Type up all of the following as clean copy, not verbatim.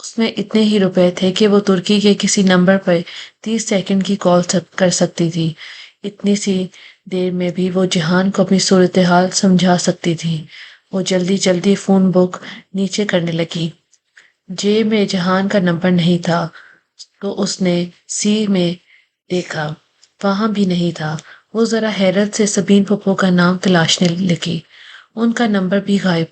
اس میں اتنے ہی روپے تھے کہ وہ ترکی کے کسی نمبر پر 30 سیکنڈ کی کال کر سکتی تھی۔ اتنی سی دیر میں بھی وہ جہان کو اپنی صورتحال سمجھا سکتی تھی۔ وہ جلدی جلدی فون بک نیچے کرنے لگی۔ جے میں جہان کا نمبر نہیں تھا تو اس نے سی میں دیکھا، وہاں بھی نہیں تھا۔ وہ ذرا حیرت سے سبین پھپھو کا نام تلاشنے لگی۔ ان کا نمبر بھی غائب،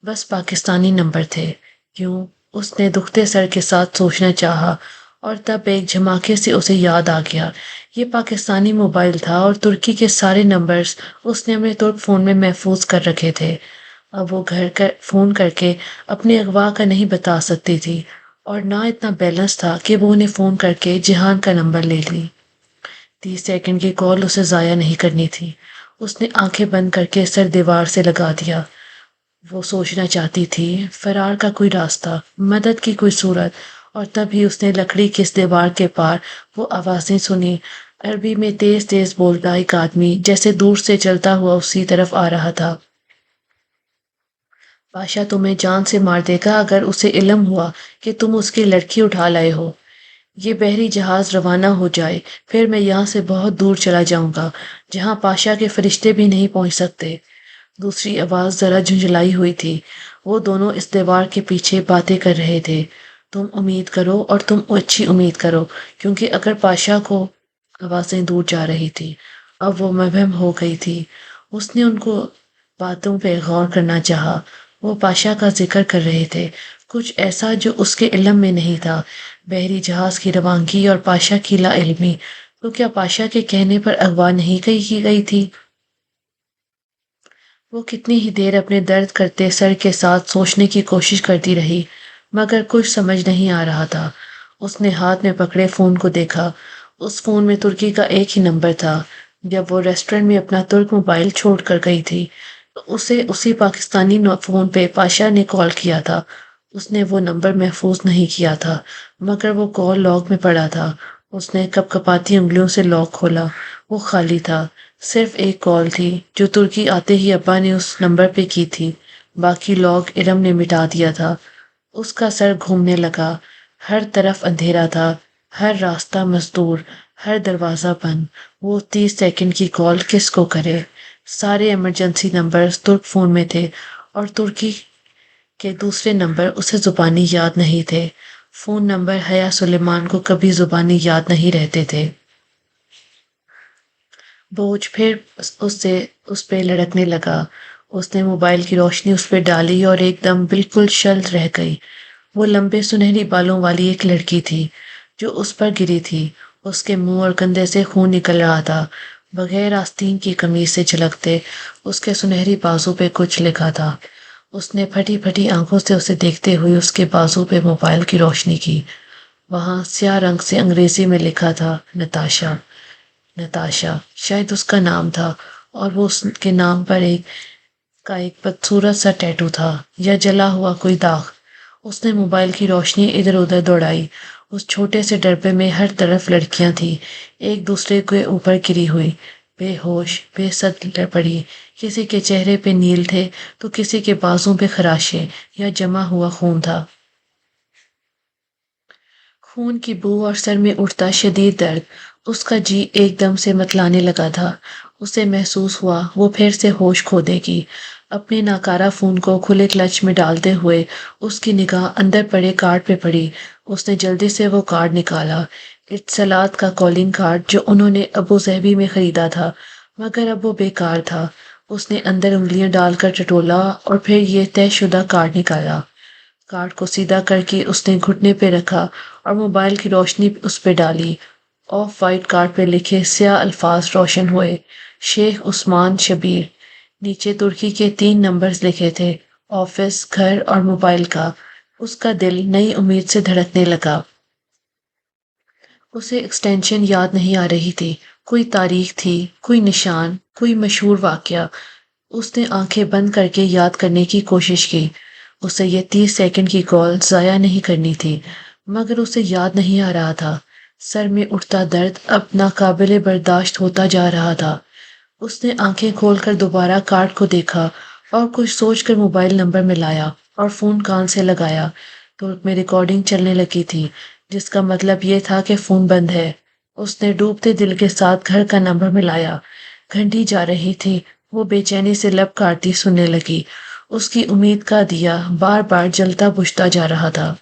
بس پاکستانی نمبر تھے۔ کیوں؟ اس نے دکھتے سر کے ساتھ سوچنا چاہا، اور تب ایک جھماکے سے اسے یاد آ گیا۔ یہ پاکستانی موبائل تھا اور ترکی کے سارے نمبرز اس نے اپنے ترک فون میں محفوظ کر رکھے تھے۔ اب وہ گھر فون کر کے اپنے اغوا کا نہیں بتا سکتی تھی، اور نہ اتنا بیلنس تھا کہ وہ انہیں فون کر کے جہان کا نمبر لے لی۔ 30 سیکنڈ کی کال اسے ضائع نہیں کرنی تھی۔ اس نے آنکھیں بند کر کے سر دیوار سے لگا دیا۔ وہ سوچنا چاہتی تھی، فرار کا کوئی راستہ، مدد کی کوئی صورت، اور تبھی اس نے لکڑی کی اس دیوار کے پار وہ آوازیں سنی۔ عربی میں تیز تیز بولتا ایک آدمی جیسے دور سے چلتا ہوا اسی طرف آ رہا تھا۔ پاشا تمہیں جان سے مار دے گا اگر اسے علم ہوا کہ تم اس کی لڑکی اٹھا لائے ہو۔ یہ بحری جہاز روانہ ہو جائے، پھر میں یہاں سے بہت دور چلا جاؤں گا، جہاں پاشا کے فرشتے بھی نہیں پہنچ سکتے۔ دوسری آواز ذرا جھنجھلائی ہوئی تھی۔ وہ دونوں اس دیوار کے پیچھے باتیں کر رہے تھے۔ تم امید کرو، اور تم اچھی امید کرو، کیونکہ اگر پاشا کو آوازیں دور جا رہی تھی۔ اب وہ مبہم ہو گئی تھی۔ اس نے ان کو باتوں پہ غور کرنا چاہا۔ وہ پاشا کا ذکر کر رہے تھے، کچھ ایسا جو اس کے علم میں نہیں تھا، بحری جہاز کی روانگی اور پاشا کی لا علمی۔ تو کیا پاشا کے کہنے پر اغوا نہیں کی گئی تھی؟ وہ کتنی ہی دیر اپنے درد کرتے سر کے ساتھ سوچنے کی کوشش کرتی رہی، مگر کچھ سمجھ نہیں آ رہا تھا۔ اس نے ہاتھ میں پکڑے فون کو دیکھا۔ اس فون میں ترکی کا ایک ہی نمبر تھا۔ جب وہ ریسٹورنٹ میں اپنا ترک موبائل چھوڑ کر گئی تھی تو اسے اسی پاکستانی فون پہ پاشا نے کال کیا تھا۔ اس نے وہ نمبر محفوظ نہیں کیا تھا، مگر وہ کال لاگ میں پڑا تھا۔ اس نے کپ کپاتی انگلیوں سے لاک کھولا۔ وہ خالی تھا۔ صرف ایک کال تھی جو ترکی آتے ہی ابا نے اس نمبر پہ کی تھی، باقی لاگ ارم نے مٹا دیا تھا۔ اس کا سر گھومنے لگا۔ ہر طرف اندھیرا تھا، ہر راستہ مسدود، ہر دروازہ بند۔ وہ 30 سیکنڈ کی کال کس کو کرے؟ سارے ایمرجنسی نمبرز ترک فون میں تھے، اور ترکی کے دوسرے نمبر اسے زبانی یاد نہیں تھے۔ فون نمبر حیا سلیمان کو کبھی زبانی یاد نہیں رہتے تھے۔ بوجھ پھر اس پہ لڑکنے لگا۔ اس نے موبائل کی روشنی اس پہ ڈالی اور ایک دم بالکل شل رہ گئی۔ وہ لمبے سنہری بالوں والی ایک لڑکی تھی جو اس پر گری تھی۔ اس کے منہ اور کندھے سے خون نکل رہا تھا۔ بغیر آستین کی قمیص سے جھلکتے اس کے سنہری بازو پہ کچھ لکھا تھا۔ اس نے پھٹی پھٹی آنکھوں سے اسے دیکھتے ہوئے اس کے بازو پہ موبائل کی روشنی کی۔ وہاں سیاہ رنگ سے انگریزی میں لکھا تھا، نتاشا۔ نتاشا شاید اس کا نام تھا، اور وہ اس کے نام پر ایک بدصورت سا ٹیٹو تھا، یا جلا ہوا کوئی داغ۔ اس نے موبائل کی روشنی ادھر ادھر دوڑائی۔ اس چھوٹے سے ڈربے میں ہر طرف لڑکیاں تھیں، ایک دوسرے کے اوپر گری ہوئی، بے ہوش بے ست پڑی۔ کسی کے چہرے پہ نیل تھے تو کسی کے بازوں پہ خراشے یا جمع ہوا خون تھا۔ خون کی بو اور سر میں اٹھتا شدید درد۔ اس کا جی ایک دم سے متلانے لگا تھا۔ اسے محسوس ہوا وہ پھر سے ہوش کھو دے گی۔ اپنے ناکارہ فون کو کھلے کلچ میں ڈالتے ہوئے اس کی نگاہ اندر پڑے کارڈ پہ پڑی۔ اس نے جلدی سے وہ کارڈ نکالا، اتصالات کا کالنگ کارڈ جو انہوں نے ابو ظہبی میں خریدا تھا، مگر اب وہ بیکار تھا۔ اس نے اندر انگلیاں ڈال کر ٹٹولا اور پھر یہ طے شدہ کارڈ نکالا۔ کارڈ کو سیدھا کر کے اس نے گھٹنے پہ رکھا اور موبائل کی روشنی اس پہ ڈالی۔ آف وائٹ کارڈ پہ لکھے سیاہ الفاظ روشن ہوئے، شیخ عثمان شبیر۔ نیچے ترکی کے 3 نمبرز لکھے تھے، آفس، گھر اور موبائل کا۔ اس کا دل نئی امید سے دھڑکنے لگا۔ اسے ایکسٹینشن یاد نہیں آ رہی تھی، کوئی تاریخ تھی، کوئی نشان، کوئی مشہور واقعہ۔ اس نے آنکھیں بند کر کے یاد کرنے کی کوشش کی۔ اسے یہ 30 سیکنڈ کی کال ضائع نہیں کرنی تھی، مگر اسے یاد نہیں آ رہا تھا۔ سر میں اٹھتا درد اب ناقابل برداشت ہوتا جا رہا تھا۔ اس نے آنکھیں کھول کر دوبارہ کارڈ کو دیکھا اور کچھ سوچ کر موبائل نمبر ملایا اور فون کان سے لگایا۔ ترک میں ریکارڈنگ چلنے لگی تھی، جس کا مطلب یہ تھا کہ فون بند ہے۔ اس نے ڈوبتے دل کے ساتھ گھر کا نمبر ملایا۔ گھنٹی جا رہی تھی، وہ بے چینی سے لب کاٹتی سننے لگی۔ اس کی امید کا دیا بار بار جلتا بجھتا جا رہا تھا۔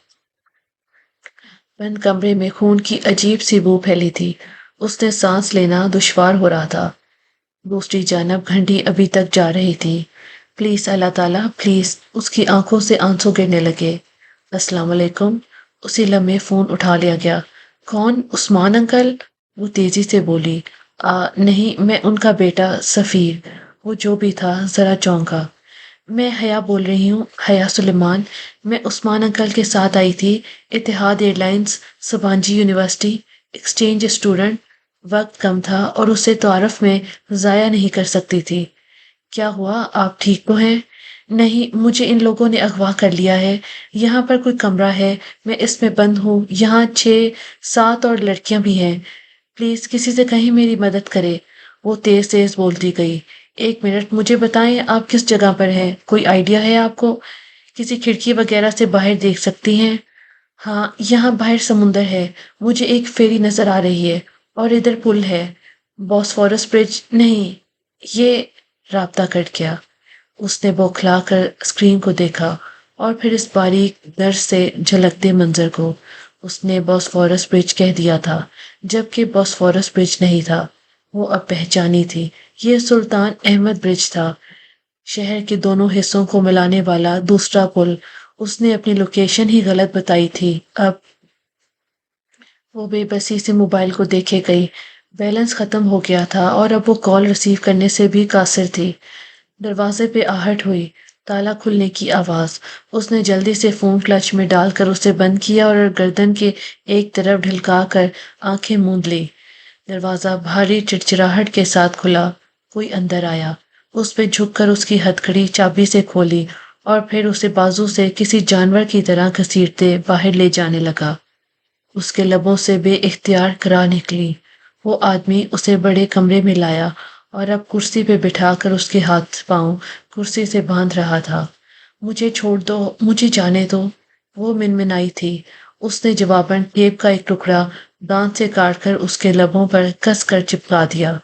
بند کمرے میں خون کی عجیب سی بو پھیلی تھی۔ اس نے سانس لینا دشوار ہو رہا تھا۔ دوسری جانب گھنٹی ابھی تک جا رہی تھی۔ پلیز اللہ تعالیٰ پلیز، اس کی آنکھوں سے آنسو گرنے لگے۔ السلام علیکم۔ اسی لمحے فون اٹھا لیا گیا۔ کون؟ عثمان انکل؟ وہ تیزی سے بولی۔ نہیں، میں ان کا بیٹا سفیر۔ وہ جو بھی تھا ذرا چونکا۔ میں حیا بول رہی ہوں، حیا سلیمان۔ میں عثمان انکل کے ساتھ آئی تھی، Etihad airlines, Sabanci university, exchange student. وقت کم تھا اور اسے تعارف میں ضائع نہیں کر سکتی تھی۔ کیا ہوا؟ آپ ٹھیک تو ہیں؟ نہیں، مجھے ان لوگوں نے اغوا کر لیا ہے۔ یہاں پر کوئی کمرہ ہے، میں اس میں بند ہوں۔ یہاں 6-7 اور لڑکیاں بھی ہیں۔ پلیز کسی سے کہیں میری مدد کرے۔ وہ تیز تیز بولتی گئی۔ ایک منٹ، مجھے بتائیں آپ کس جگہ پر ہیں؟ کوئی آئیڈیا ہے آپ کو؟ کسی کھڑکی وغیرہ سے باہر دیکھ سکتی ہیں؟ ہاں، یہاں باہر سمندر ہے، مجھے ایک فیری نظر آ رہی ہے، اور ادھر پل ہے۔ بوسفورس برج؟ نہیں، یہ رابطہ کٹ گیا۔ اس نے بوکھلا کر اسکرین کو دیکھا اور پھر اس باریک در سے جھلکتے منظر کو۔ اس نے بوسفورس برج کہہ دیا تھا، جبکہ بوسفورس برج نہیں تھا۔ وہ اب پہچانی تھی، یہ سلطان احمد برج تھا، شہر کے دونوں حصوں کو ملانے والا دوسرا پل۔ اس نے اپنی لوکیشن ہی غلط بتائی تھی۔ اب وہ بے بسی سے موبائل کو دیکھے گئی۔ بیلنس ختم ہو گیا تھا اور اب وہ کال ریسیو کرنے سے بھی قاصر تھی۔ دروازے پہ آہٹ ہوئی، تالا کھلنے کی آواز۔ اس نے جلدی سے فون کلچ میں ڈال کر اسے بند کیا اور گردن کے ایک طرف ڈھلکا کر آنکھیں موند لی۔ دروازہ بھاری چڑچڑاہٹ کے ساتھ کھلا۔ کوئی اندر آیا۔ اس پہ جھک کر اس کی ہتھکڑی چابی سے کھولی اور پھر اسے بازو سے کسی جانور کی طرح گھسیٹتے باہر لے جانے لگا۔ اس کے لبوں سے بے اختیار کرا نکلی۔ وہ آدمی اسے بڑے کمرے میں لایا اور اب کرسی پہ بٹھا کر اس کے ہاتھ پاؤں کرسی سے باندھ رہا تھا۔ مجھے چھوڑ دو، مجھے جانے دو، وہ منمنائی تھی۔ اس نے جواباً ٹیپ کا ایک ٹکڑا دانت سے کاٹ کر اس کے لبوں پر کس کر چپکا دیا۔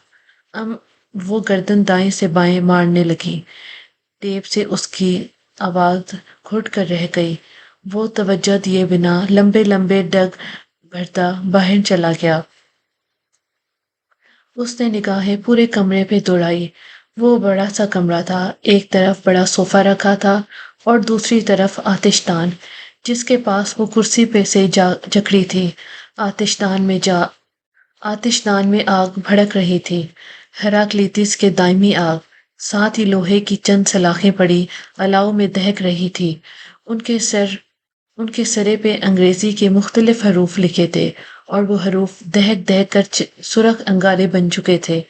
وہ گردن دائیں سے بائیں مارنے لگی۔ ٹیپ سے اس کی آواز گھٹ کر رہ گئی۔ وہ توجہ دیے بنا لمبے لمبے ڈگ بھرتا باہر چلا گیا۔ اس نے نگاہیں پورے کمرے پہ دوڑائی۔ وہ بڑا سا کمرہ تھا، ایک طرف بڑا صوفہ رکھا تھا اور دوسری طرف آتش دان، جس کے پاس وہ کرسی پہ سے جکڑی تھی۔ آتش دان میں آگ بھڑک رہی تھی، ہراکلیتس کے دائمی آگ۔ ساتھ ہی لوہے کی چند سلاخیں پڑی الاؤ میں دہک رہی تھی۔ ان کے سرے پہ انگریزی کے مختلف حروف لکھے تھے اور وہ حروف دہک دہک کر سرخ انگارے بن چکے تھے۔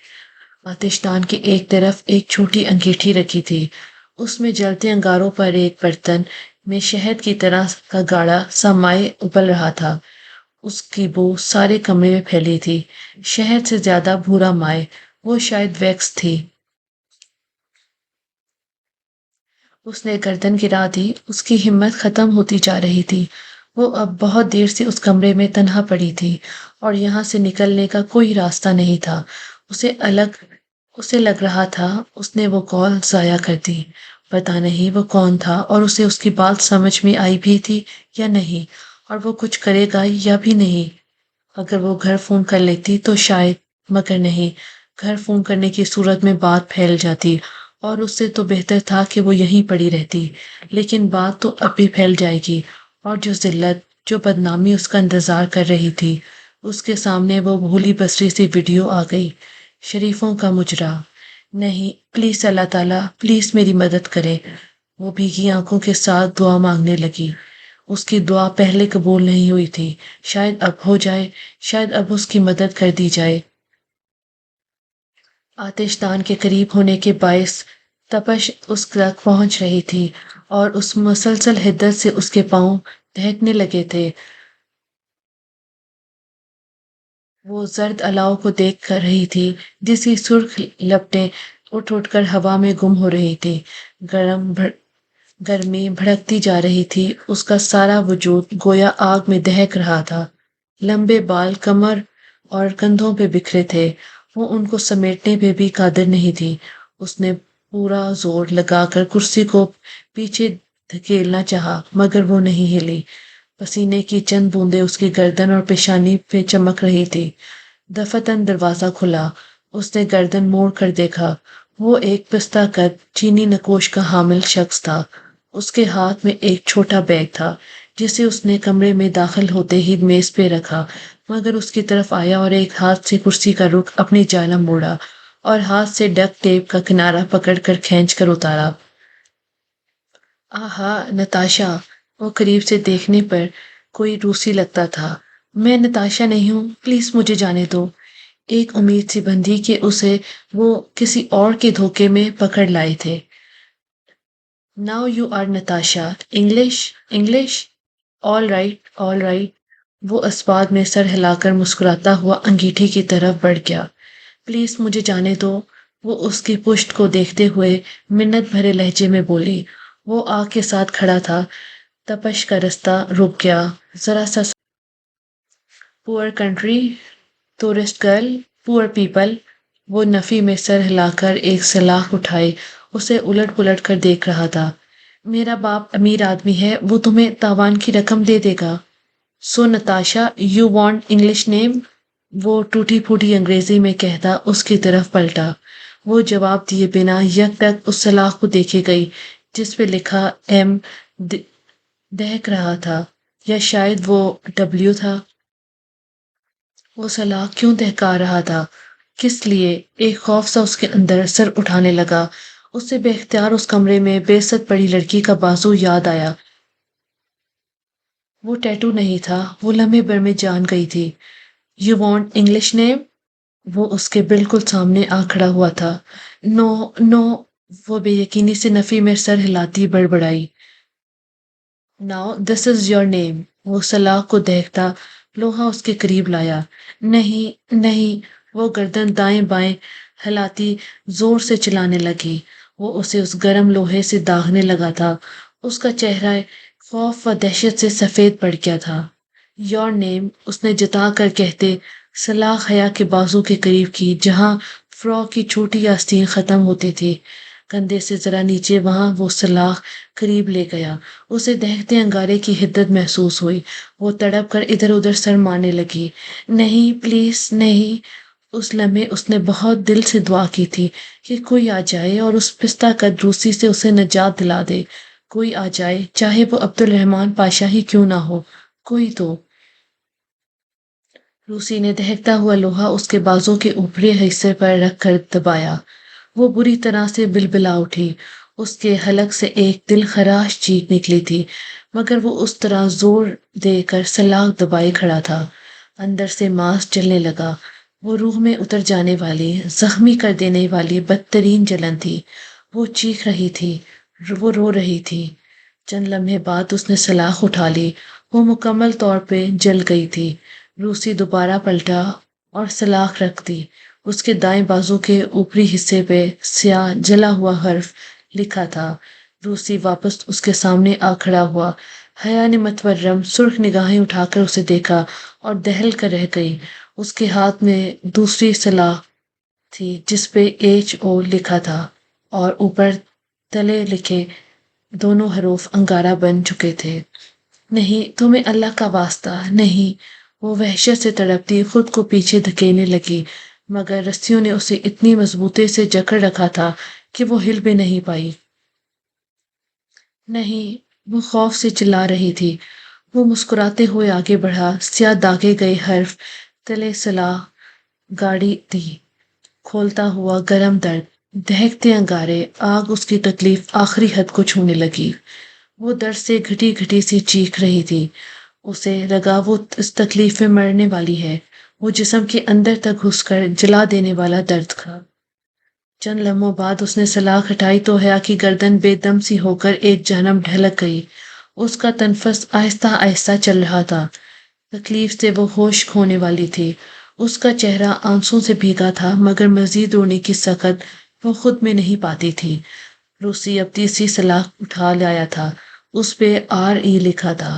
آتش دان کی ایک طرف ایک چھوٹی انگیٹھی رکھی تھی، اس میں جلتے انگاروں پر ایک برتن میں شہد کی طرح کا گاڑھا سا مائع ابل رہا تھا۔ اس کی بو سارے کمرے میں پھیلی تھی، شہد سے زیادہ بھورا مائع، وہ شاید ویکس تھی۔ اس نے گردن گرا دی، اس کی ہمت ختم ہوتی جا رہی تھی۔ وہ اب بہت دیر سے اس کمرے میں تنہا پڑی تھی اور یہاں سے نکلنے کا کوئی راستہ نہیں تھا۔ اسے لگ رہا تھا اس نے وہ کال ضائع کر دی۔ پتہ نہیں وہ کون تھا اور اسے اس کی بات سمجھ میں آئی بھی تھی یا نہیں، اور وہ کچھ کرے گا یا بھی نہیں۔ اگر وہ گھر فون کر لیتی تو شاید، مگر نہیں، گھر فون کرنے کی صورت میں بات پھیل جاتی اور اس سے تو بہتر تھا کہ وہ یہیں پڑی رہتی۔ لیکن بات تو اب بھی پھیل جائے گی، اور جو ذلت، جو بدنامی اس کا انتظار کر رہی تھی، اس کے سامنے وہ بھولی بسری سی ویڈیو آ گئی، شریفوں کا مجرا۔ نہیں، پلیز اللہ تعالیٰ پلیز میری مدد کرے۔ وہ بھیگی آنکھوں کے ساتھ دعا مانگنے لگی۔ اس کی دعا پہلے قبول نہیں ہوئی تھی، شاید اب ہو جائے، شاید اب اس کی مدد کر دی جائے۔ آتش دان کے قریب ہونے کے باعث تپش اس تک پہنچ رہی تھی اور اس مسلسل حدت سے اس کے پاؤں دہکنے لگے تھے۔ وہ زرد الاؤ کو دیکھ کر رہی تھی جس کی سرخ لپٹیں اٹھ اٹھ کر ہوا میں گم ہو رہی تھی۔ گرمی بھڑکتی جا رہی تھی، اس کا سارا وجود گویا آگ میں دہک رہا تھا۔ لمبے بال کمر اور کندھوں پہ بکھرے تھے، وہ ان کو سمیٹنے پہ بھی قادر نہیں تھی۔ اس نے پورا زور لگا کر کرسی کو پیچھے دھکیلنا چاہا مگر وہ نہیں ہلی۔ پسینے کی چند بوندیں اس کی گردن اور پیشانی پہ چمک رہی تھی۔ دفتن دروازہ کھلا، اس نے گردن موڑ کر دیکھا۔ وہ ایک پستہ قد چینی نقوش کا حامل شخص تھا۔ اس کے ہاتھ میں ایک چھوٹا بیگ تھا جسے اس نے کمرے میں داخل ہوتے ہی میز پہ رکھا، مگر اس کی طرف آیا اور ایک ہاتھ سے کرسی کا رخ اپنی جانب موڑا اور ہاتھ سے ڈک ٹیپ کا کنارہ پکڑ کر کھینچ کر اتارا۔ آہا نتاشا! وہ قریب سے دیکھنے پر کوئی روسی لگتا تھا۔ میں نتاشا نہیں ہوں، پلیز مجھے جانے دو۔ ایک امید سی بندھی کہ اسے وہ کسی اور کے دھوکے میں پکڑ لائے تھے۔ Now you are Natasha, English English, all right all right. وہ اسباد میں سر ہلا کر مسکراتا ہوا انگیٹھی کی طرف بڑھ گیا۔ پلیز مجھے جانے دو، وہ اس کی پشت کو دیکھتے ہوئے منت بھرے لہجے میں بولی۔ وہ آگ کے ساتھ کھڑا تھا، تپش کا رستہ رک گیا۔ ذرا سا پور country, tourist girl, poor people. وہ نفی میں سر ہلا کر ایک سلاخ اٹھائے اسے الٹ پلٹ کر دیکھ رہا تھا۔ میرا باپ امیر آدمی ہے، وہ تمہیں تاوان کی رقم دے دے گا۔ سو نتاشا، یو وانٹ انگلش نیم؟ وہ ٹوٹی پھوٹی انگریزی میں کہتا اس کی طرف پلٹا۔ وہ جواب دیے بنا یک ٹک اس سلاخ کو دیکھے گئی جس پہ لکھا ایم دہک رہا تھا، یا شاید وہ ڈبلیو تھا۔ وہ سلاخ کیوں دہکا رہا تھا؟ کس لیے؟ ایک خوف سا اس کے اندر سر اٹھانے لگا۔ اسے بے اختیار اس کمرے میں بے ست پڑی لڑکی کا بازو یاد آیا۔ وہ ٹیٹو نہیں تھا، وہ لمحے بھر میں جان گئی تھی۔ یو وانٹ انگلش نیم؟ وہ اس کے بالکل سامنے آ کھڑا ہوا تھا۔ نو نو، وہ بے یقینی سے نفی میں سر ہلاتی بڑبڑائی۔ Now this is your name. وہ سلاخ کو دیکھتا لوہا اس کے قریب لایا۔ نہیں نہیں، وہ گردن دائیں بائیں ہلاتی زور سے چلانے لگی۔ وہ اسے اس گرم لوہے سے داغنے لگا تھا۔ اس کا چہرہ خوف و دہشت سے سفید پڑ گیا تھا۔ یور نیم، اس نے جتا کر کہتے سلاخ حیا کے بازو کے قریب کی جہاں فراک کی چھوٹی آستین ختم ہوتی تھی۔ کندھے سے ذرا نیچے وہاں وہ سلاخ قریب لے گیا۔ اسے دہکتے انگارے کی حدت محسوس ہوئی۔ وہ تڑپ کر ادھر ادھر سر مارنے لگی۔ نہیں پلیز نہیں۔ اس لمحے اس نے بہت دل سے دعا کی تھی کہ کوئی آ جائے اور اس پستہ قد روسی سے اسے نجات دلا دے۔ کوئی آ جائے، چاہے وہ عبد الرحمن پاشا ہی کیوں نہ ہو، کوئی تو۔ روسی نے دہکتا ہوا لوہا اس کے بازو کے اوپری حصے پر رکھ کر دبایا۔ وہ بری طرح سے بلبلا اٹھی۔ اس کے حلق سے ایک دل خراش چیخ نکلی تھی، مگر وہ اس طرح زور دے کر سلاخ دبائے کھڑا تھا۔ اندر سے ماس جلنے لگا۔ وہ روح میں اتر جانے والی، زخمی کر دینے والی بدترین جلن تھی۔ وہ چیخ رہی تھی، وہ رو رہی تھی۔ چند لمحے بعد اس نے سلاخ اٹھا لی۔ وہ مکمل طور پہ جل گئی تھی۔ روسی دوبارہ پلٹا اور سلاخ رکھ دی۔ اس کے دائیں بازو کے اوپری حصے پہ سیاہ جلا ہوا حرف لکھا تھا۔ روسی واپس اس کے سامنے آ کھڑا ہوا۔ حیا نے متورم سرخ نگاہیں اٹھا کر اسے دیکھا اور دہل کر رہ گئی۔ اس کے ہاتھ میں دوسری سلاخ تھی جس پہ ایچ او لکھا تھا اور اوپر تلے لکھے دونوں حروف انگارہ بن چکے تھے۔ نہیں، تمہیں اللہ کا واسطہ نہیں۔ وہ وحشت سے تڑپتی خود کو پیچھے دھکیلنے لگی، مگر رسیوں نے اسے اتنی مضبوطی سے جکڑ رکھا تھا کہ وہ ہل بھی نہیں پائی۔ نہیں، وہ خوف سے چلا رہی تھی۔ وہ مسکراتے ہوئے آگے بڑھا۔ سیاہ داغے گئے حرف تلے سلاخ گاڑی دی۔ کھولتا ہوا گرم درد، دہکتے انگارے، آگ اس کی تکلیف آخری حد کو چھونے لگی۔ وہ درد سے گھٹی گھٹی سی چیخ رہی تھی۔ اسے لگا وہ اس تکلیف میں مرنے والی ہے۔ وہ جسم کے اندر تک گھس کر جلا دینے والا درد تھا۔ چند لمحوں بعد اس نے سلاخ ہٹائی تو حیا کی گردن بے دم سی ہو کر ایک جانب ڈھلک گئی۔ اس کا تنفس آہستہ آہستہ چل رہا تھا۔ تکلیف سے وہ ہوش کھونے والی تھی۔ اس کا چہرہ آنسوں سے بھیگا تھا، مگر مزید رونے کی سخت وہ خود میں نہیں پاتی تھی۔ روسی اب تیسری سلاخ اٹھا لایا تھا، اس پہ RE لکھا تھا۔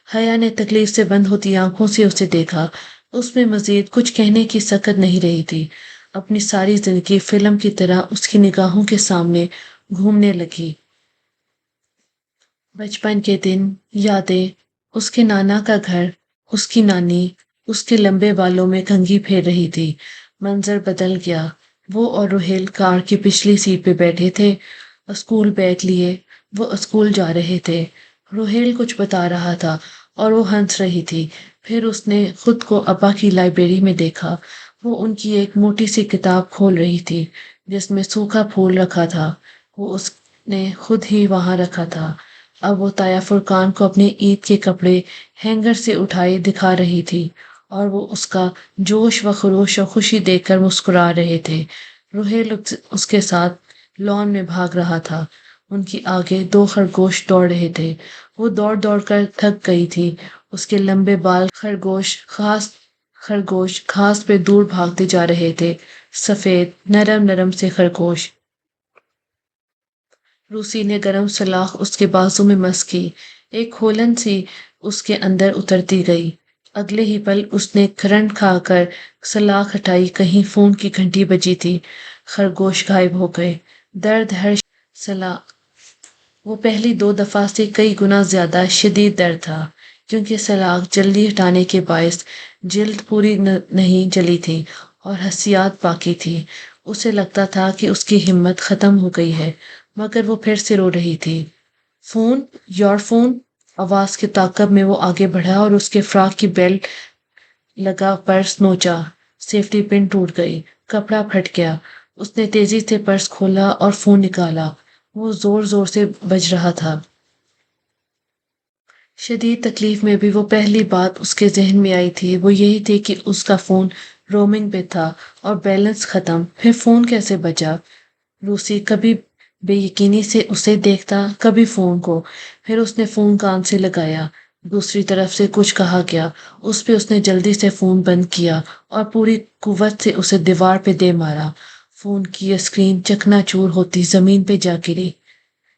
حیا نے تکلیف سے بند ہوتی آنکھوں سے اسے دیکھا، اس میں مزید کچھ کہنے کی سکت نہیں رہی تھی۔ اپنی ساری زندگی فلم کی طرح اس کی نگاہوں کے سامنے گھومنے لگی۔ بچپن کے دن، یادیں، اس کے نانا کا گھر، اس کی نانی اس کے لمبے بالوں میں کنگھی پھیر رہی تھی۔ منظر بدل گیا۔ وہ اور روہیل کار کی پچھلی سیٹ پہ بیٹھے تھے، اسکول بیگ لیے۔ وہ اسکول جا رہے تھے۔ روہیل کچھ بتا رہا تھا اور وہ ہنس رہی تھی۔ پھر اس نے خود کو ابا کی لائبریری میں دیکھا۔ وہ ان کی ایک موٹی سی کتاب کھول رہی تھی جس میں سوکھا پھول رکھا تھا۔ وہ اس نے خود ہی وہاں رکھا تھا۔ اب وہ تایا فرقان کو اپنے عید کے کپڑے ہینگر سے اٹھائے دکھا رہی تھی اور وہ اس کا جوش و خروش اور خوشی دیکھ کر مسکرا رہے تھے۔ روہیل اس کے ساتھ لان میں بھاگ رہا تھا۔ ان کی آگے دو خرگوش دوڑ رہے تھے۔ وہ دوڑ دوڑ کر تھک گئی تھی۔ اس کے لمبے بال خرگوش گھاس پہ دور بھاگتے جا رہے تھے، سفید نرم نرم سے خرگوش۔ روسی نے گرم سلاخ اس کے بازو میں مس کی، ایک کھولن سی اس کے اندر اترتی گئی۔ اگلے ہی پل اس نے کرنٹ کھا کر سلاخ ہٹائی، کہیں فون کی گھنٹی بجی تھی۔ خرگوش غائب ہو گئے۔ درد ہر سلاخ وہ پہلی 2 دفعہ سے کئی گنا زیادہ شدید درد تھا، کیونکہ سلاخ جلدی ہٹانے کے باعث جلد پوری نہیں جلی تھی اور حسیات باقی تھی۔ اسے لگتا تھا کہ اس کی ہمت ختم ہو گئی ہے، مگر وہ پھر سے رو رہی تھی۔ Phone, your phone! آواز کے تعاقب میں وہ آگے بڑھا اور اس کے فراق کی بیلٹ لگا پرس نوچا۔ سیفٹی پن ٹوٹ گئی، کپڑا پھٹ گیا۔ اس نے تیزی سے پرس کھولا اور فون نکالا۔ وہ زور زور سے بج رہا تھا۔ شدید تکلیف میں بھی وہ پہلی بات اس کے ذہن میں آئی تھی وہ یہی تھی کہ اس کا فون رومنگ پہ تھا اور بیلنس ختم۔ پھر فون کیسے بجا؟ روسی کبھی بے یقینی سے اسے دیکھتا، کبھی فون کو۔ پھر اس نے فون کان سے لگایا۔ دوسری طرف سے کچھ کہا گیا، اس پہ اس نے جلدی سے فون بند کیا اور پوری قوت سے اسے دیوار پہ دے مارا۔ فون کی اسکرین چکنا چور ہوتی زمین پہ جا گری۔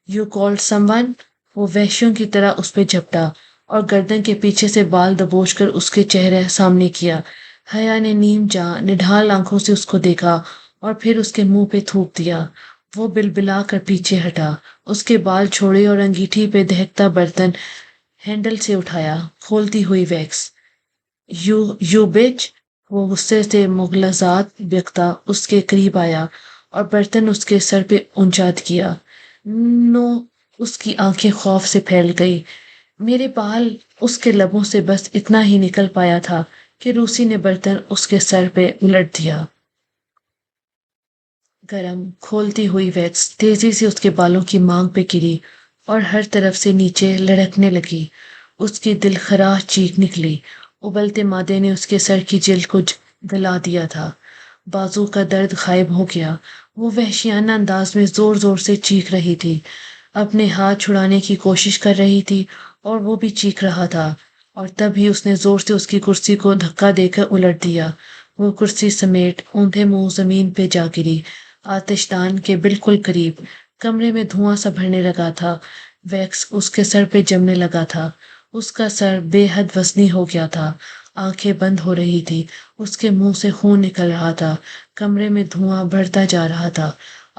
You called some one? وہ وحشیوں کی طرح اس پہ جھپٹا اور گردن کے پیچھے سے بال دبوچ کر اس کے چہرے سامنے کیا۔ حیا نے نیم جاں نڈھال آنکھوں سے اس کو دیکھا اور پھر اس کے منہ پہ تھوک دیا۔ وہ بلبلا کر پیچھے ہٹا، اس کے بال چھوڑے اور انگیٹھی پہ دہکتا برتن ہینڈل سے اٹھایا، کھولتی ہوئی ویکس۔ یو بچ! وہ غصے سے مغلظات بکتا اس کے قریب آیا اور برتن اس کے سر پہ اونچا کیا۔ نو! اس کی آنکھیں خوف سے پھیل گئی۔ میرے بال! اس کے لبوں سے بس اتنا ہی نکل پایا تھا کہ روسی نے برتن اس کے سر پہ الٹ دیا۔ گرم کھولتی ہوئی ویکس تیزی سے اس کے بالوں کی مانگ پہ گری اور ہر طرف سے نیچے لڑکنے لگی۔ اس کی دلخراش چیخ نکلی۔ ابلتے مادے نے اس کے سر کی جلد کو گلا دیا تھا۔ بازو کا درد غائب ہو گیا۔ وہ وحشیانہ انداز میں زور زور سے چیخ رہی تھی، اپنے ہاتھ چھڑانے کی کوشش کر رہی تھی اور وہ بھی چیخ رہا تھا، اور تب ہی اس نے زور سے اس کی کرسی کو دھکا دے کر الٹ دیا۔ وہ کرسی سمیٹ اوندھے منہ زمین پہ جا گری، آتش دان کے بالکل قریب۔ کمرے میں دھواں سا بھرنے لگا تھا۔ ویکس اس کے سر پہ جمنے لگا تھا۔ اس کا سر بے حد وزنی ہو گیا تھا، آنکھیں بند ہو رہی تھی، اس کے منہ سے خون نکل رہا تھا، کمرے میں دھواں بڑھتا جا رہا تھا،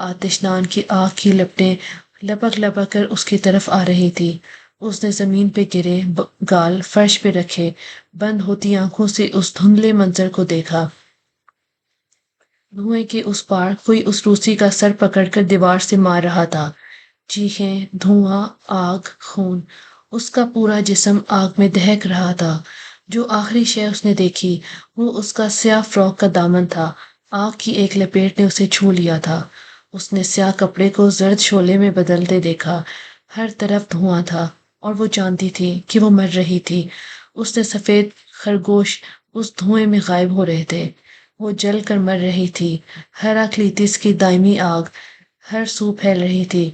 آتش دان کی آگ کی لپٹیں لپک لپک کر اس کی طرف آ رہی تھی۔ اس نے زمین پہ گرے گال فرش پہ رکھے بند ہوتی آنکھوں سے اس دھندلے منظر کو دیکھا۔ دھوئیں کے اس پار کوئی اس روسی کا سر پکڑ کر دیوار سے مار رہا تھا۔ چیخیں، دھواں، آگ، خون، اس کا پورا جسم آگ میں دہک رہا تھا۔ جو آخری شے اس نے دیکھی وہ اس کا سیاہ فراک کا دامن تھا۔ آگ کی ایک لپیٹ نے اسے چھو لیا تھا۔ اس نے سیاہ کپڑے کو زرد شعلے میں بدلتے دیکھا۔ ہر طرف دھواں تھا اور وہ جانتی تھی کہ وہ مر رہی تھی۔ اس نے سفید خرگوش اس دھوئیں میں غائب ہو رہے تھے۔ وہ جل کر مر رہی تھی۔ ہیراکلیٹس کی دائمی آگ ہر سو پھیل رہی تھی۔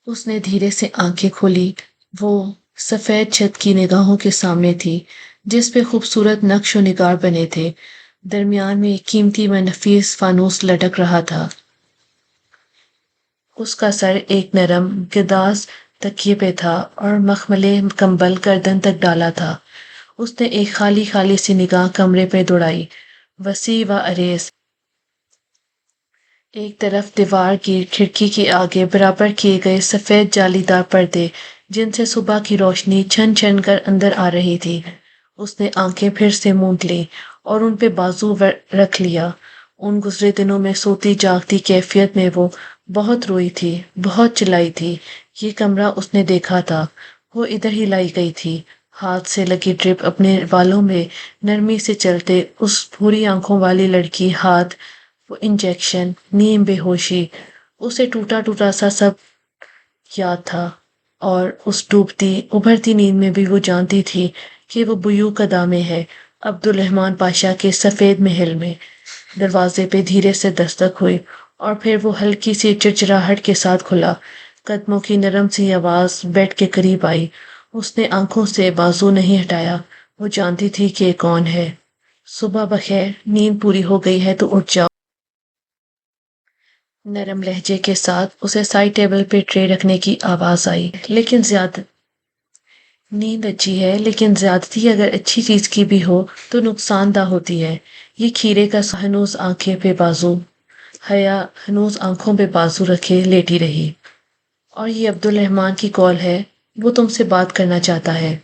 اس نے دھیرے سے آنکھیں کھولی۔ وہ سفید چھت کی نگاہوں کے سامنے تھی جس پہ خوبصورت نقش و نگار بنے تھے۔ درمیان میں ایک قیمتی و نفیس فانوس لٹک رہا تھا۔ اس کا سر ایک نرم گداز تکیے پہ تھا اور مخملے کمبل گردن تک ڈالا تھا۔ اس نے ایک خالی خالی سی نگاہ کمرے پہ دوڑائی، وسیع و عریض۔ ایک طرف دیوار کی کھڑکی کے آگے برابر کیے گئے سفید جالی دار پردے جن سے صبح کی روشنی چھن چھن کر اندر آ رہی تھی۔ اس نے آنکھیں پھر سے موند لی اور ان پہ بازو رکھ لیا۔ ان گزرے دنوں میں سوتی جاگتی کیفیت میں وہ بہت روئی تھی، بہت چلائی تھی۔ یہ کمرہ اس نے دیکھا تھا، وہ ادھر ہی لائی گئی تھی۔ ہاتھ سے لگی ڈرپ اپنے بالوں میں نرمی سے چلتے اس بھوری آنکھوں والی لڑکی، ہاتھ، وہ انجیکشن، نیم بے ہوشی، اسے ٹوٹا ٹوٹا سا سب یاد تھا۔ اور اس ڈوبتی ابھرتی نیند میں بھی وہ جانتی تھی کہ وہ بیو قدا میں ہے، عبد الرحمن پاشا کے سفید محل میں۔ دروازے پہ دھیرے سے دستک ہوئی اور پھر وہ ہلکی سی چرچراہٹ کے ساتھ کھلا۔ قدموں کی نرم سی آواز بیڈ کے قریب آئی۔ اس نے آنکھوں سے بازو نہیں ہٹایا، وہ جانتی تھی کہ یہ کون ہے۔ صبح بخیر، نیند پوری ہو گئی ہے تو اٹھ جاؤ۔ نرم لہجے کے ساتھ اسے سائڈ ٹیبل پہ ٹرے رکھنے کی آواز آئی۔ لیکن نیند اچھی ہے، لیکن زیادتی اگر اچھی چیز کی بھی ہو تو نقصان دہ ہوتی ہے۔ یہ کھیرے کا ہنوز آنکھیں پہ بازو، حیا ہنوز آنکھوں پہ بازو رکھے لیٹی رہی۔ اور یہ عبد الرحمن کی کال ہے، وہ تم سے بات کرنا چاہتا ہے۔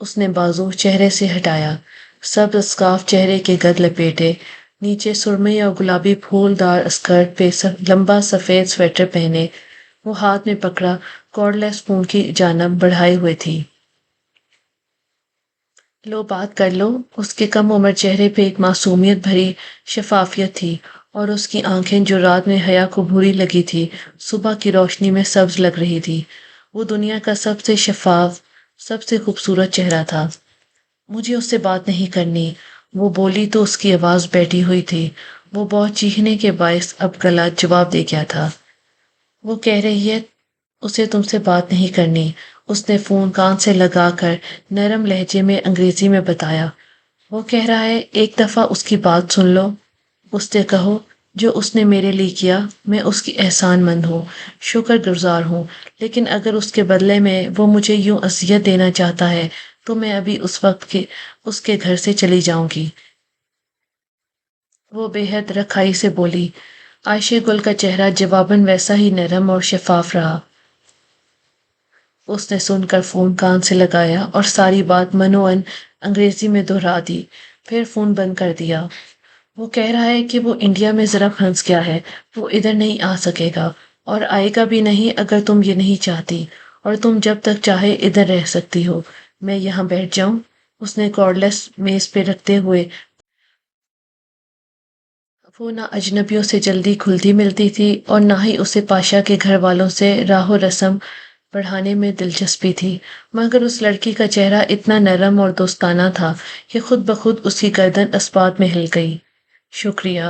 اس نے بازو چہرے سے ہٹایا، سبز اسکارف چہرے کے گرد لپیٹے، نیچے سرمئی اور گلابی پھول دار اسکرٹ پہ لمبا سفید سویٹر پہنے، وہ ہاتھ میں پکڑا کارڈ لیس فون کی جانب بڑھائے ہوئے تھی۔ لو بات کر لو۔ اس کے کم عمر چہرے پہ ایک معصومیت بھری شفافیت تھی، اور اس کی آنکھیں جو رات میں حیا کو بھوری لگی تھی صبح کی روشنی میں سبز لگ رہی تھی۔ وہ دنیا کا سب سے شفاف، سب سے خوبصورت چہرہ تھا۔ مجھے اس سے بات نہیں کرنی، وہ بولی تو اس کی آواز بیٹھی ہوئی تھی۔ وہ بہت چیخنے کے باعث اب گلا جواب دے گیا تھا۔ وہ کہہ رہی ہے اسے تم سے بات نہیں کرنی، اس نے فون کان سے لگا کر نرم لہجے میں انگریزی میں بتایا۔ وہ کہہ رہا ہے ایک دفعہ اس کی بات سن لو، اس سے کہو جو اس نے میرے لیے کیا میں اس کی احسان مند ہوں، شکر گزار ہوں، لیکن اگر اس کے بدلے میں وہ مجھے یوں اذیت دینا چاہتا ہے تو میں ابھی اس وقت کے اس کے گھر سے چلی جاؤں گی۔ وہ بے حد رکھائی سے بولی۔ عائشہ گل کا چہرہ جواباً ویسا ہی نرم اور شفاف رہا۔ اس نے سن کر فون کان سے لگایا اور ساری بات منوعن انگریزی میں دہرا دی، پھر فون بند کر دیا۔ وہ کہہ رہا ہے کہ وہ انڈیا میں ذرا پھنس گیا ہے، وہ ادھر نہیں آ سکے گا اور آئے گا بھی نہیں اگر تم یہ نہیں چاہتی، اور تم جب تک چاہے ادھر رہ سکتی ہو۔ میں یہاں بیٹھ جاؤں؟ اس نے کارڈلیس میز پہ رکھتے ہوئے، وہ نہ اجنبیوں سے جلدی کھلتی ملتی تھی اور نہ ہی اسے پاشا کے گھر والوں سے راہ و رسم پڑھانے میں دلچسپی تھی، مگر اس لڑکی کا چہرہ اتنا نرم اور دوستانہ تھا کہ خود بخود اس کی گردن اسبات میں ہل گئی۔ شکریہ،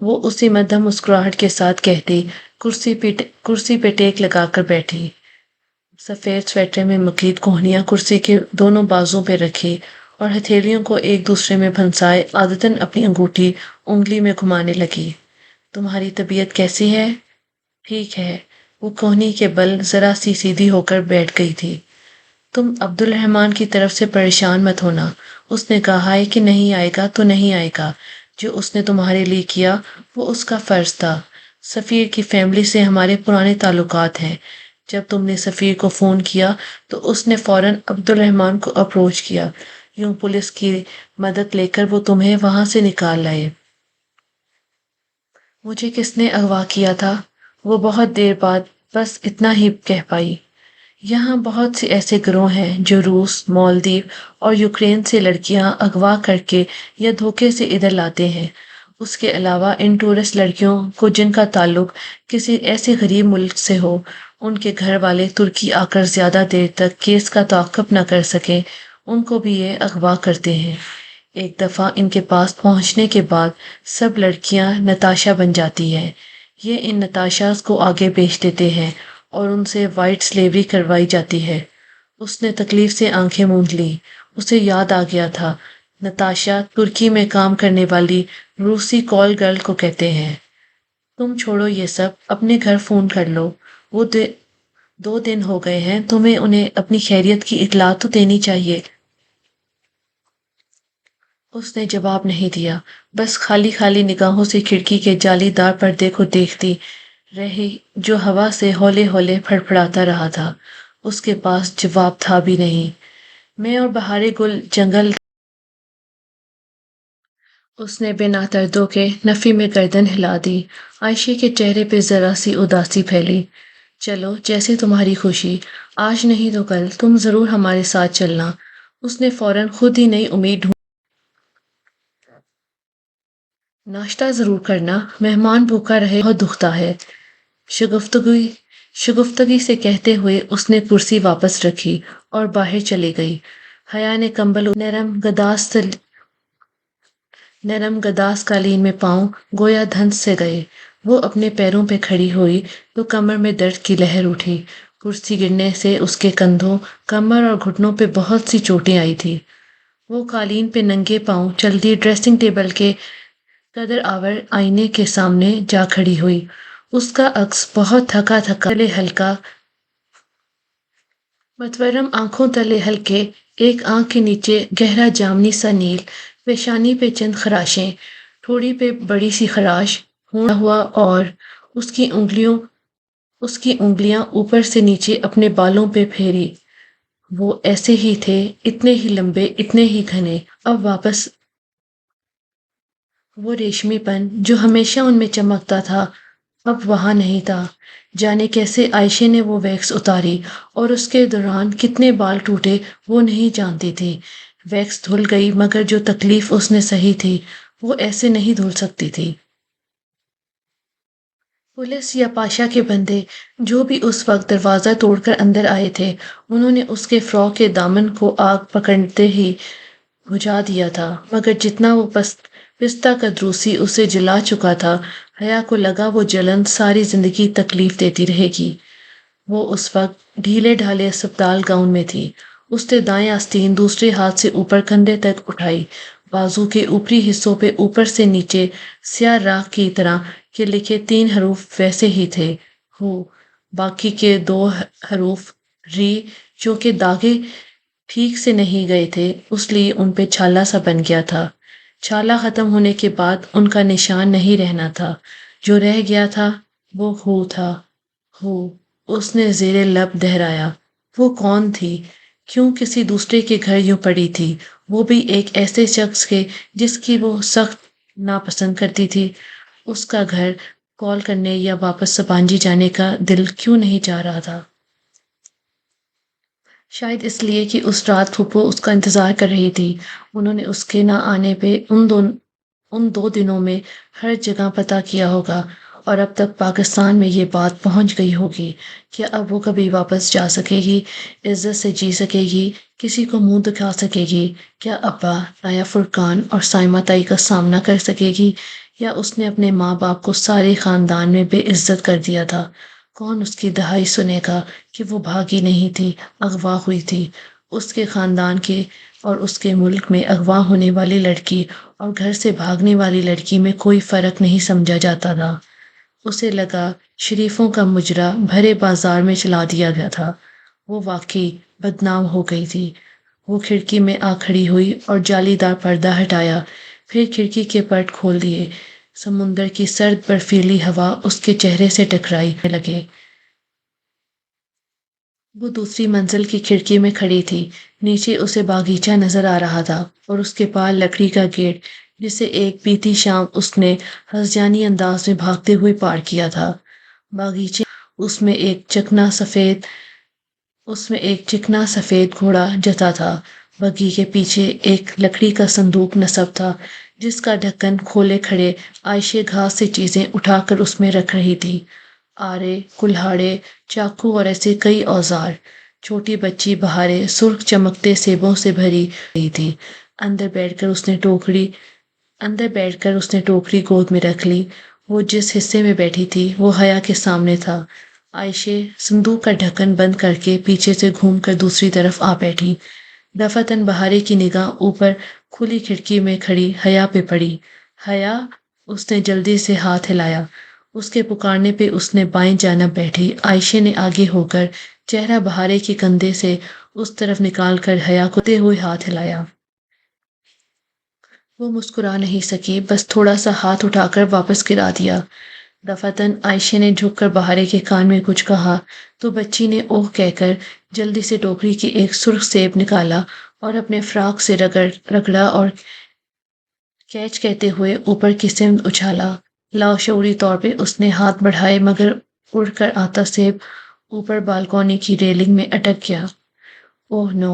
وہ اسی مدھم مسکراہٹ کے ساتھ کہتی، کرسی پہ ٹیک لگا کر بیٹھی، سفید سویٹر میں مقید کوہنیاں کرسی کے دونوں بازوں پہ رکھی اور ہتھیلیوں کو ایک دوسرے میں پھنسائے عادتاً اپنی انگوٹھی انگلی میں گھمانے لگی۔ تمہاری طبیعت کیسی ہے؟ ٹھیک ہے، وہ کوہنی کے بل ذرا سی سیدھی ہو کر بیٹھ گئی تھی۔ تم عبد الرحمن کی طرف سے پریشان مت ہونا، اس نے کہا ہے کہ نہیں آئے گا تو نہیں آئے گا، جو اس نے تمہارے لیے کیا وہ اس کا فرض تھا۔ سفیر کی فیملی سے ہمارے پرانے تعلقات ہیں، جب تم نے سفیر کو فون کیا تو اس نے فوراً عبد الرحمن کو اپروچ کیا، یوں پولیس کی مدد لے کر وہ تمہیں وہاں سے نکال لائے۔ مجھے کس نے اغوا کیا تھا؟ وہ بہت دیر بعد بس اتنا ہی کہہ پائی۔ یہاں بہت سے ایسے گروہ ہیں جو روس، مالدیو اور یوکرین سے لڑکیاں اغوا کر کے یا دھوکے سے ادھر لاتے ہیں۔ اس کے علاوہ ان ٹورسٹ لڑکیوں کو جن کا تعلق کسی ایسے غریب ملک سے ہو، ان کے گھر والے ترکی آ کر زیادہ دیر تک کیس کا تعاقب نہ کر سکیں، ان کو بھی یہ اغوا کرتے ہیں۔ ایک دفعہ ان کے پاس پہنچنے کے بعد سب لڑکیاں نتاشا بن جاتی ہیں۔ یہ ان نتاشاز کو آگے بیچ دیتے ہیں اور ان سے وائٹ سلیوری کروائی جاتی ہے۔ اس نے تکلیف سے آنکھیں موند لی۔ اسے یاد آ گیا تھا، نتاشا ترکی میں کام کرنے والی روسی کال گرل کو کہتے ہیں۔ تم چھوڑو یہ سب، اپنے گھر فون کر لو، وہ 2 دن ہو گئے ہیں، تمہیں انہیں اپنی خیریت کی اطلاع تو دینی چاہیے۔ اس نے جواب نہیں دیا، بس خالی خالی نگاہوں سے کھڑکی کے جالی دار پردے کو دیکھتی رہی جو ہوا سے ہولے ہولے پھڑپھڑاتا رہا تھا۔ اس کے پاس جواب تھا بھی نہیں۔ میں اور بہارے گل جنگل۔ اس نے بنا تردوں کے نفی میں گردن ہلا دی۔ عائشہ کے چہرے پہ ذرا سی اداسی پھیلی۔ چلو جیسے تمہاری خوشی، آج نہیں تو کل تم ضرور ہمارے ساتھ چلنا۔ اس نے فوراً خود ہی نئی امید ڈھونڈ۔ ناشتہ ضرور کرنا، مہمان بھوکا رہے بہت دکھتا ہے۔ شگفتگی سے کہتے ہوئے اس نے کرسی واپس رکھی اور باہر چلی گئی۔ حیا نے کمبل نرم گداس قالین میں پاؤں گویا دھنس سے گئے۔ وہ اپنے پیروں پہ کھڑی ہوئی تو کمر میں درد کی لہر اٹھی۔ کرسی گرنے سے اس کے کندھوں، کمر اور گھٹنوں پہ بہت سی چوٹیں آئی تھی۔ وہ قالین پہ ننگے پاؤں چلتی ڈریسنگ ٹیبل کے قدر آور آئینے کے سامنے جا کھڑی ہوئی۔ اس کا عکس بہت تھکا تھکا تلے ہلکا، متورم آنکھوں تلے ہلکے، ایک آنکھ کے نیچے گہرا جامنی سا نیل، پیشانی پہ چند خراشیں، ٹھوڑی پہ بڑی سی خراش، ہونڈا ہوا اور اس کی انگلیاں اوپر سے نیچے اپنے بالوں پہ پھیری۔ وہ ایسے ہی تھے، اتنے ہی لمبے، اتنے ہی گھنے۔ اب واپس وہ ریشمی پن جو ہمیشہ ان میں چمکتا تھا اب وہاں نہیں تھا۔ جانے کیسے عائشہ نے وہ ویکس اتاری اور اس کے دوران کتنے بال ٹوٹے وہ نہیں جانتی تھی۔ ویکس دھل گئی مگر جو تکلیف اس نے سہی تھی وہ ایسے نہیں دھل سکتی تھی۔ پولیس یا پاشا کے بندے جو بھی اس وقت دروازہ توڑ کر اندر آئے تھے، انہوں نے اس کے فراق کے دامن کو آگ پکڑتے ہی بجھا دیا تھا، مگر جتنا وہ پستہ قدروسی اسے جلا چکا تھا، حیا کو لگا وہ جلن ساری زندگی تکلیف دیتی رہے گی۔ وہ اس وقت ڈھیلے ڈھالے اسپتال گاؤن میں تھی۔ اس نے دائیں آستین دوسرے ہاتھ سے اوپر کندھے تک اٹھائی۔ بازو کے اوپری حصوں پہ اوپر سے نیچے سیاہ راکھ کی طرح کے لکھے 3 حروف ویسے ہی تھے، ہو۔ باقی کے 2 حروف ری جو کہ داغے ٹھیک سے نہیں گئے تھے اس لیے ان پہ چھالا سا بن گیا تھا۔ چھالا ختم ہونے کے بعد ان کا نشان نہیں رہنا تھا، جو رہ گیا تھا وہ ہو تھا۔ ہو، اس نے زیر لب دہرایا۔ وہ کون تھی؟ کیوں کسی دوسرے کے گھر یوں پڑی تھی؟ وہ بھی ایک ایسے شخص کے جس کی وہ سخت ناپسند کرتی تھی۔ اس کا گھر کال کرنے یا واپس سپانجی جانے کا دل کیوں نہیں چاہ رہا تھا؟ شاید اس لیے کہ اس رات پھوپھو اس کا انتظار کر رہی تھی۔ انہوں نے اس کے نہ آنے پہ ان 2 دنوں میں ہر جگہ پتہ کیا ہوگا اور اب تک پاکستان میں یہ بات پہنچ گئی ہوگی۔ کیا اب وہ کبھی واپس جا سکے گی؟ عزت سے جی سکے گی؟ کسی کو منہ دکھا سکے گی؟ کیا ابا، نایا فرقان اور سائمہ تائی کا سامنا کر سکے گی؟ یا اس نے اپنے ماں باپ کو سارے خاندان میں بے عزت کر دیا تھا؟ کون اس کی دہائی سنے گا کہ وہ بھاگی نہیں تھی، اغوا ہوئی تھی؟ اس کے خاندان کے اور اس کے ملک میں اغوا ہونے والی لڑکی اور گھر سے بھاگنے والی لڑکی میں کوئی فرق نہیں سمجھا جاتا تھا۔ اسے لگا شریفوں کا مجرا بھرے بازار میں چلا دیا گیا تھا۔ وہ واقعی بدنام ہو گئی تھی۔ وہ کھڑکی میں آ کھڑی ہوئی اور جالی دار پردہ ہٹایا، پھر کھڑکی کے پرد کھول دیے۔ سمندر کی سرد برفیلی ہوا اس کے چہرے سے ٹکرائی لگے۔ وہ دوسری منزل کی کھڑکی میں کھڑی تھی۔ نیچے اسے باغیچہ نظر آ رہا تھا اور اس کے پار لکڑی کا گیٹ جسے ایک بیتی شام اس نے ہذیانی انداز میں بھاگتے ہوئے پار کیا تھا۔ باغیچے اس میں ایک چکنا سفید گھوڑا جتا تھا۔ بگی کے پیچھے ایک لکڑی کا صندوق نصب تھا جس کا ڈھکن کھولے کھڑے عائشہ گھاس سے چیزیں اٹھا کر اس میں رکھ رہی تھی، آرے، کلہاڑے، چاقو اور ایسے کئی اوزار۔ چھوٹی بچی بہارے سرخ چمکتے سیبوں سے بھری رہی تھی۔ اندر بیٹھ کر اس نے ٹوکری گود میں رکھ لی۔ وہ جس حصے میں بیٹھی تھی وہ حیا کے سامنے تھا۔ عائشہ صندوق کا ڈھکن بند کر کے پیچھے سے گھوم کر دوسری طرف آ بیٹھی۔ دفعتاً بہارے کی نگاہ اوپر کھلی کھڑکی میں کھڑی حیا پہ پڑی۔ حیا، اس نے جلدی سے ہاتھ ہلایا۔ اس کے پکارنے پہ اس نے بائیں جانب بیٹھی عائشہ نے آگے ہو کر چہرہ بہارے کے کندھے سے اس طرف نکال کر حیا کوتے ہوئے ہاتھ ہلایا۔ وہ مسکرا نہیں سکی، بس تھوڑا سا ہاتھ اٹھا کر واپس گرا دیا۔ دفعتاً عائشہ نے جھک کر بہارے کے کان میں کچھ کہا تو بچی نے اوہ کہہ کر جلدی سے ٹوکری کی ایک سرخ سیب نکالا اور اپنے فراق سے رگڑا اور کیچ کہتے ہوئے اوپر کی سمت اچھالا۔ لاشعوری طور پہ اس نے ہاتھ بڑھائے مگر اڑ کر آتا سیب اوپر بالکونی کی ریلنگ میں اٹک گیا۔ اوہ نو!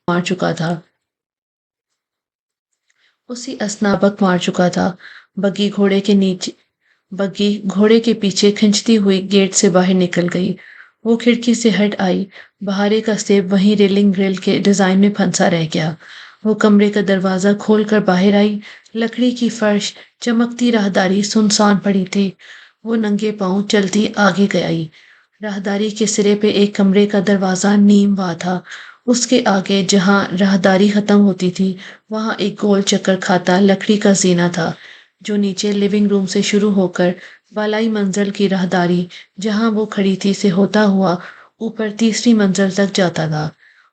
مار چکا تھا۔ اسی اثنا بک مار چکا تھا۔ بگی گھوڑے کے پیچھے کھنچتی ہوئی گیٹ سے باہر نکل گئی۔ وہ کھڑکی سے ہٹ آئی۔ بہارے کا سیب وہیں ریلنگ گرل کے ڈیزائن میں پھنسا رہ گیا۔ وہ کمرے کا دروازہ کھول کر باہر آئی۔ لکڑی کی فرش، چمکتی راہداری سنسان پڑی تھی۔ وہ ننگے پاؤں چلتی آگے گئی۔ راہداری کے سرے پہ ایک کمرے کا دروازہ نیم وا تھا۔ اس کے آگے جہاں راہداری ختم ہوتی تھی وہاں ایک گول چکر کھاتا لکڑی کا زینہ تھا جو نیچے لیونگ روم سے شروع ہو کر بالائی منزل کی راہداری جہاں وہ کھڑی تھی سے ہوتا ہوا اوپر تیسری منزل تک جاتا تھا۔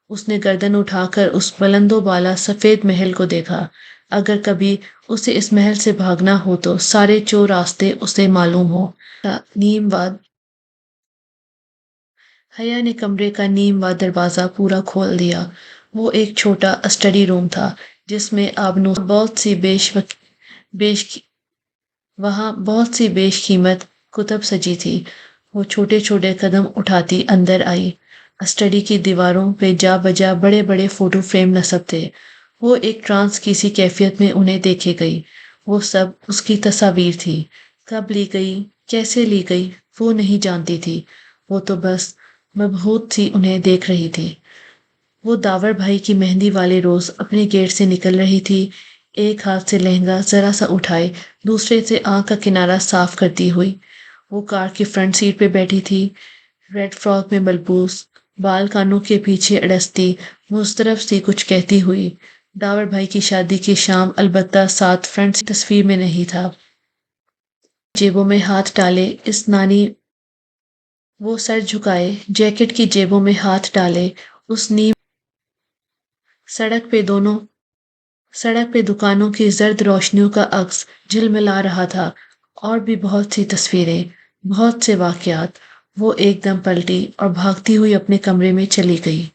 اس نے گردن اٹھا کر اس بلند و بالا سفید محل کو دیکھا۔ اگر کبھی اسے اس محل سے بھاگنا ہو تو سارے چور راستے اسے معلوم ہو۔ نیم واد حیا نے کمرے کا نیم وا دروازہ پورا کھول دیا۔ وہ ایک چھوٹا اسٹڈی روم تھا جس میں آبنوس وہاں بہت سی بیش قیمت کتب سجی تھی۔ وہ چھوٹے چھوٹے قدم اٹھاتی اندر آئی۔ اسٹڈی کی دیواروں پہ جا بجا بڑے بڑے فوٹو فریم نصب تھے۔ وہ ایک ٹرانس کی سی کیفیت میں انہیں دیکھے گئی۔ وہ سب اس کی تصاویر تھی۔ کب لی گئی، کیسے لی گئی وہ نہیں جانتی تھی۔ وہ تو بس مبہوت سی انہیں دیکھ رہی تھی۔ وہ داور بھائی کی مہندی والے روز اپنے گیٹ سے نکل رہی تھی، ایک ہاتھ سے لہنگا ذرا سا اٹھائے دوسرے سے آنکھ کا کنارہ صاف کرتی ہوئی۔ وہ کار کی فرنٹ سیٹ پہ بیٹھی تھی، ریڈ فراک میں ملبوس، بال کانوں کے پیچھے اڑستی، مضطرب سی کچھ کہتی ہوئی۔ داور بھائی کی شادی کی شام البتہ ساتھ فرنٹ تصویر میں نہیں تھا۔ جیبوں میں ہاتھ ڈالے اس نانی وہ سر جھکائے، جیکٹ کی جیبوں میں ہاتھ ڈالے اس نیم سڑک پہ دکانوں کی زرد روشنیوں کا عکس جھلملا رہا تھا، اور بھی بہت سی تصویریں، بہت سے واقعات۔ وہ ایک دم پلٹی اور بھاگتی ہوئی اپنے کمرے میں چلی گئی۔